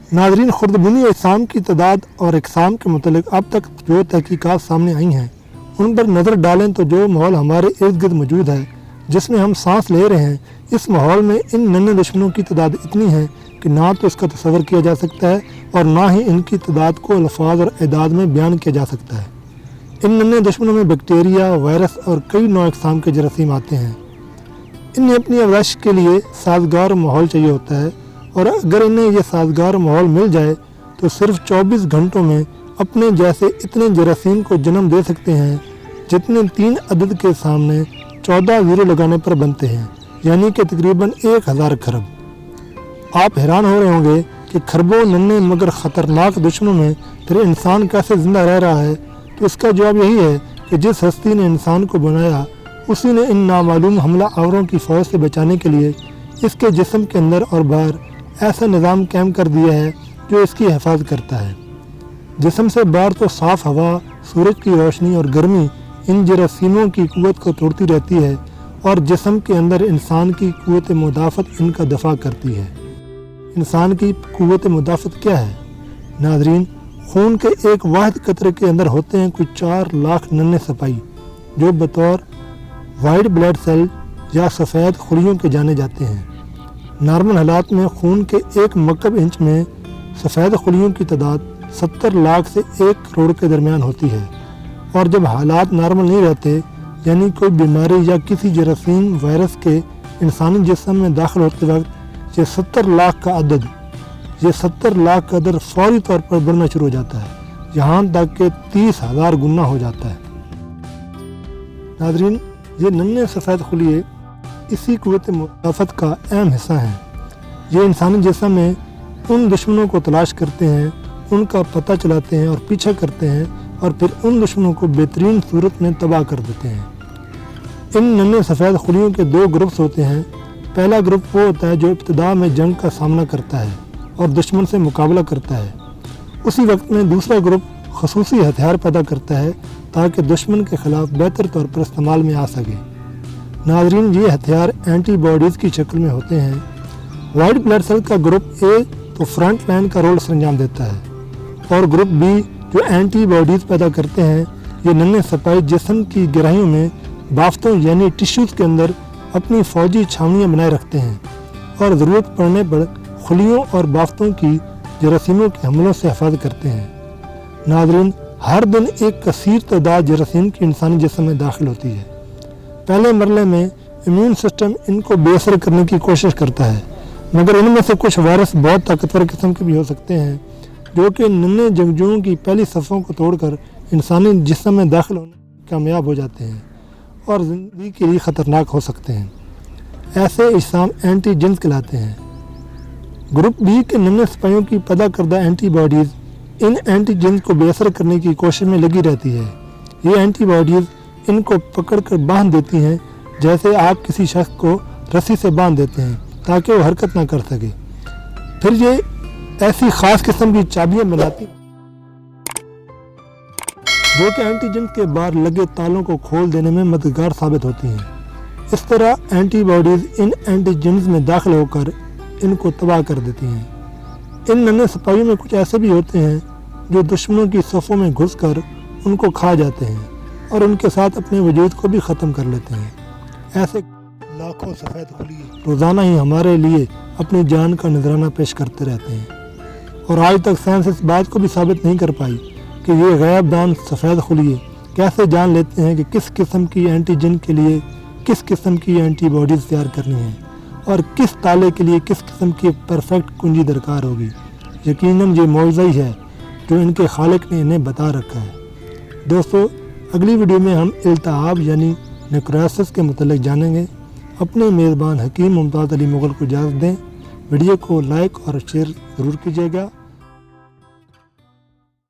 ناظرین، خردبینی اجسام کی تعداد اور اقسام کے متعلق اب تک جو تحقیقات سامنے آئی ہیں ان پر نظر ڈالیں تو جو ماحول ہمارے ارد گرد موجود ہے، جس میں ہم سانس لے رہے ہیں، اس ماحول میں ان ننھے دشمنوں کی تعداد اتنی ہے کہ نہ تو اس کا تصور کیا جا سکتا ہے اور نہ ہی ان کی تعداد کو الفاظ اور اعداد میں بیان کیا جا سکتا ہے۔ ان ننھے دشمنوں میں بیکٹیریا، وائرس اور کئی نوع اقسام کے جراثیم آتے ہیں۔ انہیں اپنی افزائش کے لیے سازگار ماحول چاہیے ہوتا ہے، اور اگر انہیں یہ سازگار ماحول مل جائے تو صرف 24 گھنٹوں میں اپنے جیسے اتنے جراثیم کو جنم دے سکتے ہیں جتنے 3 عدد کے سامنے 14 زیرو لگانے پر بنتے ہیں، یعنی کہ تقریباً 1000 کھرب۔ آپ حیران ہو رہے ہوں گے کہ کھربوں ننھے مگر خطرناک دشمنوں میں پھر انسان کیسے زندہ رہ رہا ہے، تو اس کا جواب یہی ہے کہ جس ہستی نے انسان کو بنایا اسی نے ان نامعلوم حملہ آوروں کی فوج سے بچانے کے لیے اس کے جسم کے اندر اور باہر ایسا نظام قائم کر دیا ہے جو اس کی حفاظت کرتا ہے۔ جسم سے باہر تو صاف ہوا، سورج کی روشنی اور گرمی ان جراثیموں کی قوت کو توڑتی رہتی ہے، اور جسم کے اندر انسان کی قوت مدافعت ان کا دفاع کرتی ہے۔ انسان کی قوت مدافعت کیا ہے؟ ناظرین، خون کے ایک واحد قطرے کے اندر ہوتے ہیں کوئی 4 لاکھ ننھے سپاہی جو بطور وائٹ بلڈ سیل یا سفید خلیوں کے جانے جاتے ہیں۔ نارمل حالات میں خون کے 1 مکعب انچ میں سفید خلیوں کی تعداد 70 لاکھ سے 1 کروڑ کے درمیان ہوتی ہے، اور جب حالات نارمل نہیں رہتے، یعنی کوئی بیماری یا کسی جراثیم وائرس کے انسانی جسم میں داخل ہوتے وقت یہ 70 لاکھ کا عدد فوری طور پر بڑھنا شروع ہو جاتا ہے، یہاں تک کہ 30,000 گنا ہو جاتا ہے۔ ناظرین، یہ ننھے سفید خلیے اسی قوت مدافعت کا اہم حصہ ہیں۔ یہ انسانی جسم میں ان دشمنوں کو تلاش کرتے ہیں، ان کا پتہ چلاتے ہیں اور پیچھا کرتے ہیں، اور پھر ان دشمنوں کو بہترین صورت میں تباہ کر دیتے ہیں۔ ان ننھے سفید خلیوں کے 2 گروپس ہوتے ہیں۔ پہلا گروپ وہ ہوتا ہے جو ابتدا میں جنگ کا سامنا کرتا ہے اور دشمن سے مقابلہ کرتا ہے۔ اسی وقت میں دوسرا گروپ خصوصی ہتھیار پیدا کرتا ہے تاکہ دشمن کے خلاف بہتر طور پر استعمال میں آ سکے۔ ناظرین، یہ ہتھیار اینٹی باڈیز کی شکل میں ہوتے ہیں۔ وائٹ بلڈ سیل کا گروپ اے تو فرنٹ لائن کا رول سر انجام دیتا ہے، اور گروپ بی جو اینٹی باڈیز پیدا کرتے ہیں، یہ ننھے سپاہی جسم کی گہرائیوں میں بافتوں یعنی ٹشوز کے اندر اپنی فوجی چھاونیاں بنائے رکھتے ہیں، اور ضرورت پڑنے پر خلیوں اور بافتوں کی جراثیموں کے حملوں سے حفاظت کرتے ہیں۔ ناظرین، ہر دن ایک کثیر تعداد جراثیم کی انسانی جسم میں داخل ہوتی ہے۔ پہلے مرحلے میں امیون سسٹم ان کو بے اثر کرنے کی کوشش کرتا ہے، مگر ان میں سے کچھ وائرس بہت طاقتور قسم کے بھی ہو سکتے ہیں جو کہ ننھے جنگجوؤں کی پہلی صفوں کو توڑ کر انسانی جسم میں داخل ہونے میں کامیاب ہو جاتے ہیں اور زندگی کے لیے خطرناک ہو سکتے ہیں۔ ایسے اجسام اینٹی جنز کہلاتے ہیں۔ گروپ بی کے ننھے سپاہیوں کی پیدا کردہ اینٹی باڈیز ان اینٹی جنز کو بے اثر کرنے کی کوشش میں لگی رہتی ہے۔ یہ اینٹی باڈیز ان کو پکڑ کر باندھ دیتی ہیں، جیسے آپ کسی شخص کو رسی سے باندھ دیتے ہیں تاکہ وہ حرکت نہ کر سکے۔ پھر یہ ایسی خاص قسم کی چابیاں بناتی جو کہ اینٹی جنز کے باہر لگے تالوں کو کھول دینے میں مددگار ثابت ہوتی ہیں۔ اس طرح اینٹی باڈیز ان اینٹی جنز میں داخل ہو کر ان کو تباہ کر دیتی ہیں۔ ان ننھے سپاہیوں میں کچھ ایسے بھی ہوتے ہیں جو دشمنوں کی صفوں میں گھس کر ان کو کھا جاتے ہیں اور ان کے ساتھ اپنے وجود کو بھی ختم کر لیتے ہیں۔ ایسے لاکھوں سفید خلیے روزانہ ہی ہمارے لیے اپنی جان کا نذرانہ پیش کرتے رہتے ہیں، اور آج تک سائنس اس بات کو بھی ثابت نہیں کر پائی کہ یہ غیب دان سفید خلیے کیسے جان لیتے ہیں کہ کس قسم کی اینٹی جن کے لیے کس قسم کی اینٹی باڈیز تیار کرنی ہیں اور کس تالے کے لیے کس قسم کی پرفیکٹ کنجی درکار ہوگی۔ یقیناً یہ معجزہ ہی ہے جو ان کے خالق نے انہیں بتا رکھا ہے۔ دوستو، اگلی ویڈیو میں ہم التہاب یعنی نیکروسس کے متعلق جانیں گے۔ اپنے میزبان حکیم ممتاز علی مغل کو اجازت دیں۔ ویڈیو کو لائک اور شیئر ضرور کیجیے گا۔